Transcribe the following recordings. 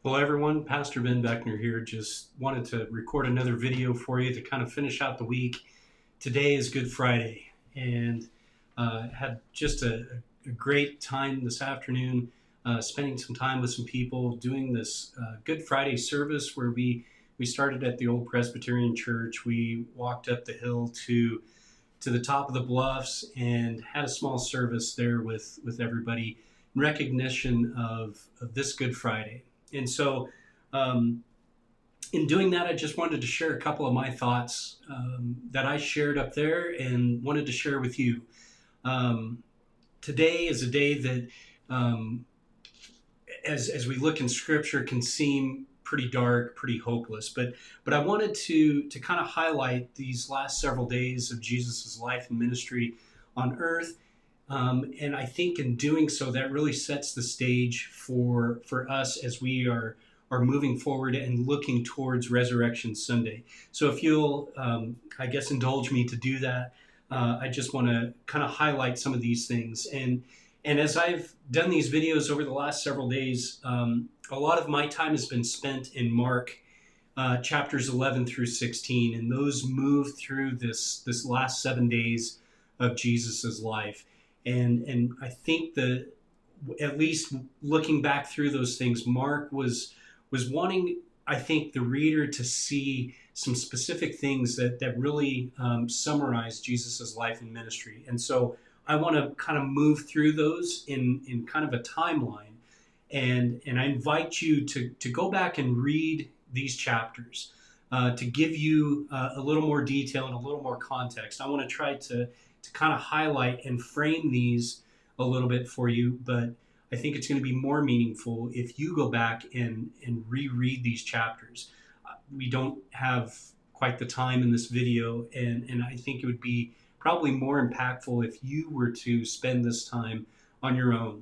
Hello, everyone. Pastor Ben Beckner here. Just wanted to record another video for you to kind of finish out the week. Today is Good Friday, and had just a great time this afternoon, spending some time with some people, doing this Good Friday service where we started at the old Presbyterian Church. We walked up the hill to the top of the bluffs and had a small service there with everybody in recognition of this Good Friday. And so, in doing that, I just wanted to share a couple of my thoughts that I shared up there and wanted to share with you. Today is a day that, as we look in Scripture, can seem pretty dark, pretty hopeless. But I wanted to kind of highlight these last several days of Jesus's life and ministry on earth. And I think in doing so, that really sets the stage for us as we are moving forward and looking towards Resurrection Sunday. So if you'll, I guess, indulge me to do that, I just want to kind of highlight some of these things. And as I've done these videos over the last several days, a lot of my time has been spent in Mark chapters 11 through 16, and those move through this last 7 days of Jesus's life. And I think that, at least looking back through those things, Mark was wanting, I think, the reader to see some specific things that really summarize Jesus's life and ministry. And so I want to kind of move through those in kind of a timeline. And I invite you to go back and read these chapters to give you a little more detail and a little more context. I want to try to kind of highlight and frame these a little bit for you, but I think it's going to be more meaningful if you go back and reread these chapters. We don't have quite the time in this video, and I think it would be probably more impactful if you were to spend this time on your own.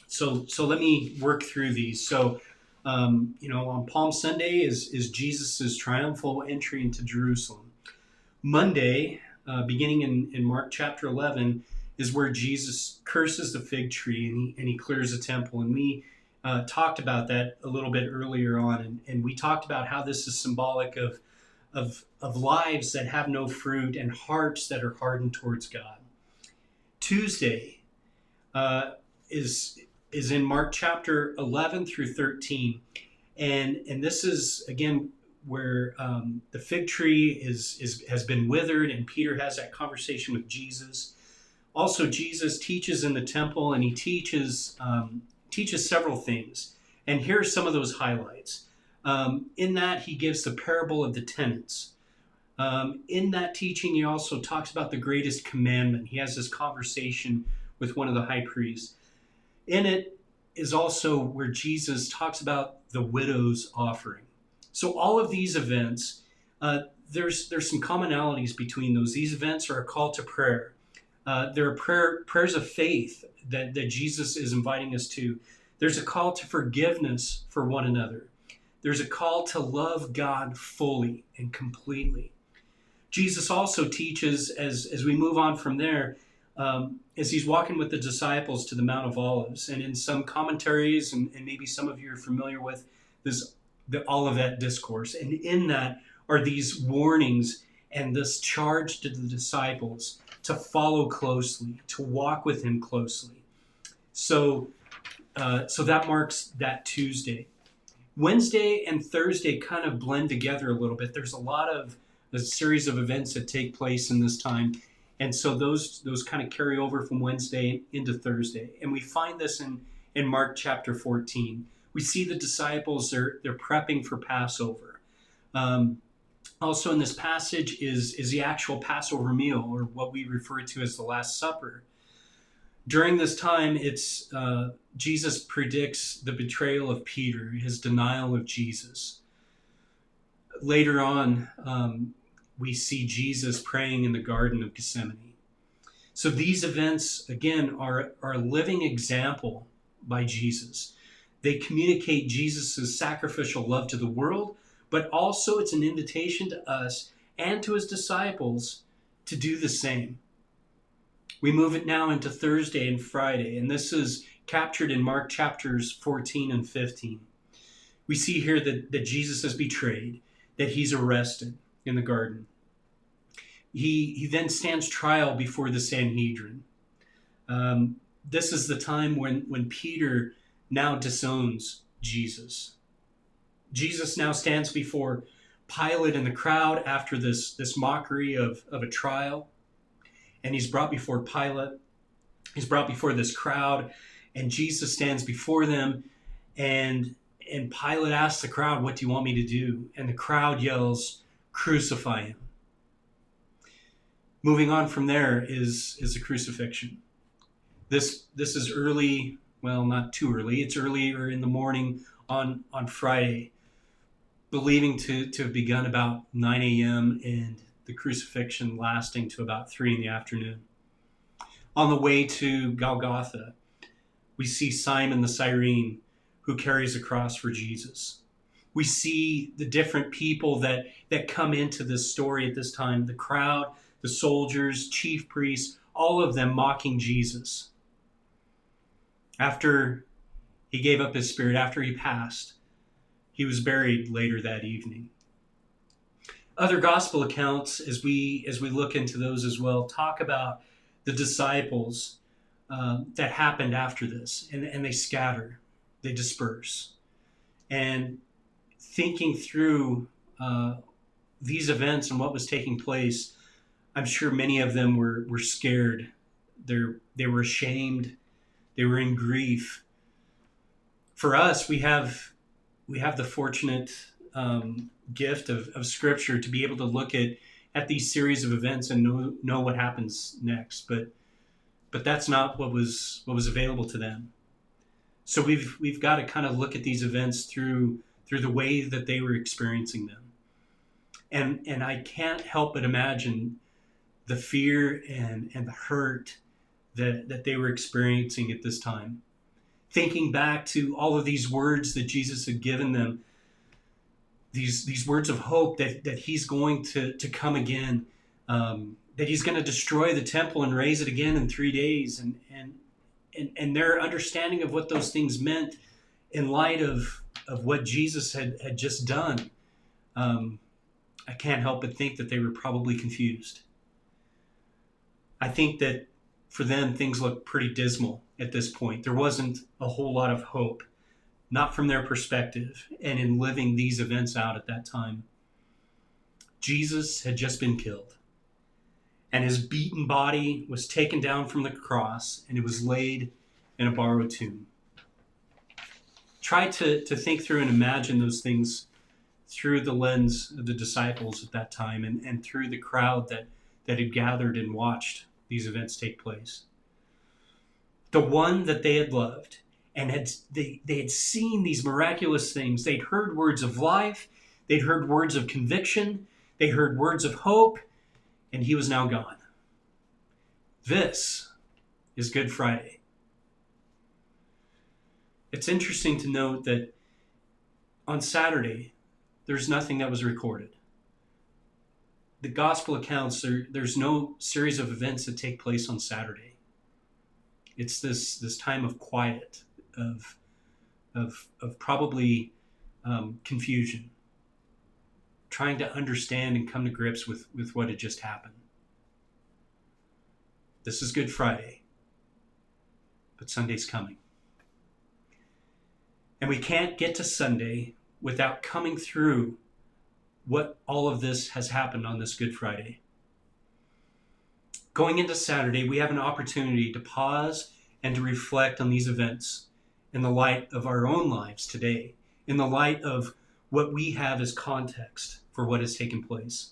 So let me work through these. So, on Palm Sunday is Jesus's triumphal entry into Jerusalem. Monday, beginning in Mark chapter 11, is where Jesus curses the fig tree and he clears the temple. And we talked about that a little bit earlier on. And we talked about how this is symbolic of lives that have no fruit and hearts that are hardened towards God. Tuesday is in Mark chapter 11 through 13. And this is, again, where the fig tree has been withered, and Peter has that conversation with Jesus. Also, Jesus teaches in the temple, and he teaches several things. And here are some of those highlights. In that, he gives the parable of the tenants. In that teaching, he also talks about the greatest commandment. He has this conversation with one of the high priests. In it is also where Jesus talks about the widow's offering. So all of these events, there's some commonalities between those. These events are a call to prayer. There are prayers of faith that Jesus is inviting us to. There's a call to forgiveness for one another. There's a call to love God fully and completely. Jesus also teaches, as we move on from there, as he's walking with the disciples to the Mount of Olives. And in some commentaries, and maybe some of you are familiar with this, the Olivet Discourse. And in that are these warnings and this charge to the disciples to follow closely, to walk with him closely. So that marks that Tuesday. Wednesday and Thursday kind of blend together a little bit. There's a series of events that take place in this time. And so those kind of carry over from Wednesday into Thursday. And we find this in Mark chapter 14. We see the disciples, they're prepping for Passover. Also in this passage is the actual Passover meal, or what we refer to as the Last Supper. During this time, it's Jesus predicts the betrayal of Peter, his denial of Jesus. Later on, we see Jesus praying in the Garden of Gethsemane. So these events, again, are a living example by Jesus. They communicate Jesus' sacrificial love to the world, but also it's an invitation to us and to his disciples to do the same. We move it now into Thursday and Friday, and this is captured in Mark chapters 14 and 15. We see here that Jesus is betrayed, that he's arrested in the garden. He then stands trial before the Sanhedrin. This is the time when Peter now disowns Jesus. Jesus now stands before Pilate and the crowd after this mockery of a trial. And he's brought before Pilate. He's brought before this crowd. And Jesus stands before them. And Pilate asks the crowd, "What do you want me to do?" And the crowd yells, "Crucify him." Moving on from there is the crucifixion. This is early, well, not too early. It's earlier in the morning on Friday, believing to have begun about 9 a.m. and the crucifixion lasting to about 3 in the afternoon. On the way to Golgotha, we see Simon the Cyrene, who carries a cross for Jesus. We see the different people that come into this story at this time, the crowd, the soldiers, chief priests, all of them mocking Jesus. After he gave up his spirit, after he passed, he was buried later that evening. Other gospel accounts, as we look into those as well, talk about the disciples that happened after this, and they scatter, they disperse. And thinking through these events and what was taking place, I'm sure many of them were scared. They were ashamed. They were in grief. For us, we have the fortunate gift of Scripture to be able to look at these series of events and know what happens next. But that's not what was available to them. So we've got to kind of look at these events through the way that they were experiencing them. And I can't help but imagine the fear and the hurt that they were experiencing at this time. Thinking back to all of these words that Jesus had given them, these words of hope that he's going to come again, that he's going to destroy the temple and raise it again in 3 days, and their understanding of what those things meant in light of what Jesus had just done. I can't help but think that they were probably confused. I think that for them, things looked pretty dismal at this point. There wasn't a whole lot of hope, not from their perspective, and in living these events out at that time. Jesus had just been killed, and his beaten body was taken down from the cross, and it was laid in a borrowed tomb. Try to think through and imagine those things through the lens of the disciples at that time, and through the crowd that had gathered and watched these events take place. The one that they had loved, and they had seen these miraculous things. They'd heard words of life. They'd heard words of conviction. They heard words of hope, and he was now gone. This is Good Friday. It's interesting to note that on Saturday, there's nothing that was recorded. The gospel accounts, there's no series of events that take place on Saturday. It's this time of quiet, of probably confusion, trying to understand and come to grips with what had just happened. This is Good Friday, but Sunday's coming. And we can't get to Sunday without coming through what all of this has happened on this Good Friday. Going into Saturday, we have an opportunity to pause and to reflect on these events in the light of our own lives today, in the light of what we have as context for what has taken place.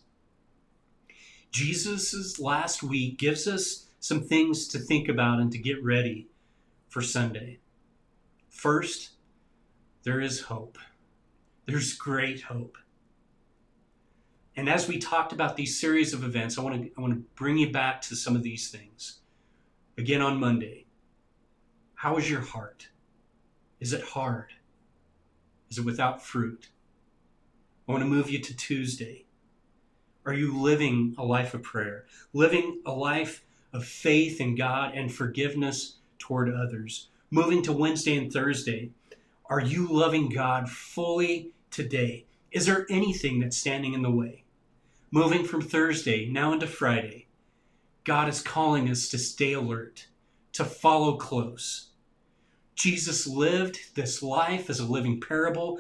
Jesus' last week gives us some things to think about and to get ready for Sunday. First, there is hope. There's great hope. And as we talked about these series of events, I want to bring you back to some of these things. Again on Monday, how is your heart? Is it hard? Is it without fruit? I want to move you to Tuesday. Are you living a life of prayer? Living a life of faith in God and forgiveness toward others? Moving to Wednesday and Thursday. Are you loving God fully today? Is there anything that's standing in the way? Moving from Thursday now into Friday, God is calling us to stay alert, to follow close. Jesus lived this life as a living parable,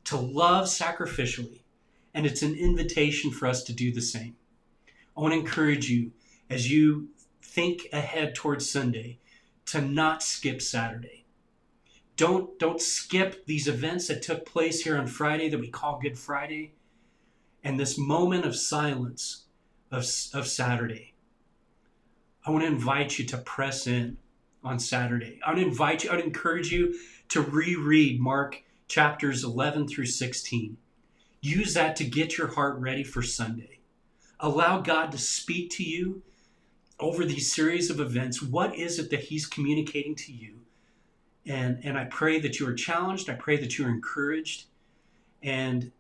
to love sacrificially, and it's an invitation for us to do the same. I want to encourage you as you think ahead towards Sunday to not skip Saturday. Don't skip these events that took place here on Friday that we call Good Friday, and this moment of silence of Saturday. I want to invite you to press in on Saturday. I would encourage you to reread Mark chapters 11 through 16. Use that to get your heart ready for Sunday. Allow God to speak to you over these series of events. What is it that He's communicating to you? And I pray that you are challenged. I pray that you are encouraged. And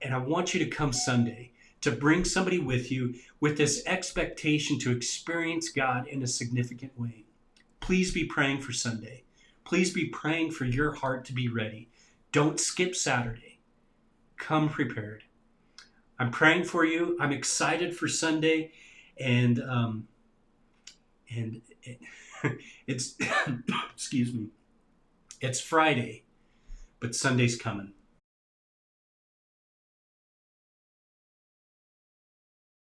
I want you to come Sunday to bring somebody with you with this expectation to experience God in a significant way. Please be praying for Sunday. Please be praying for your heart to be ready. Don't skip Saturday. Come prepared. I'm praying for you. I'm excited for Sunday, and it's excuse me. It's Friday, but Sunday's coming.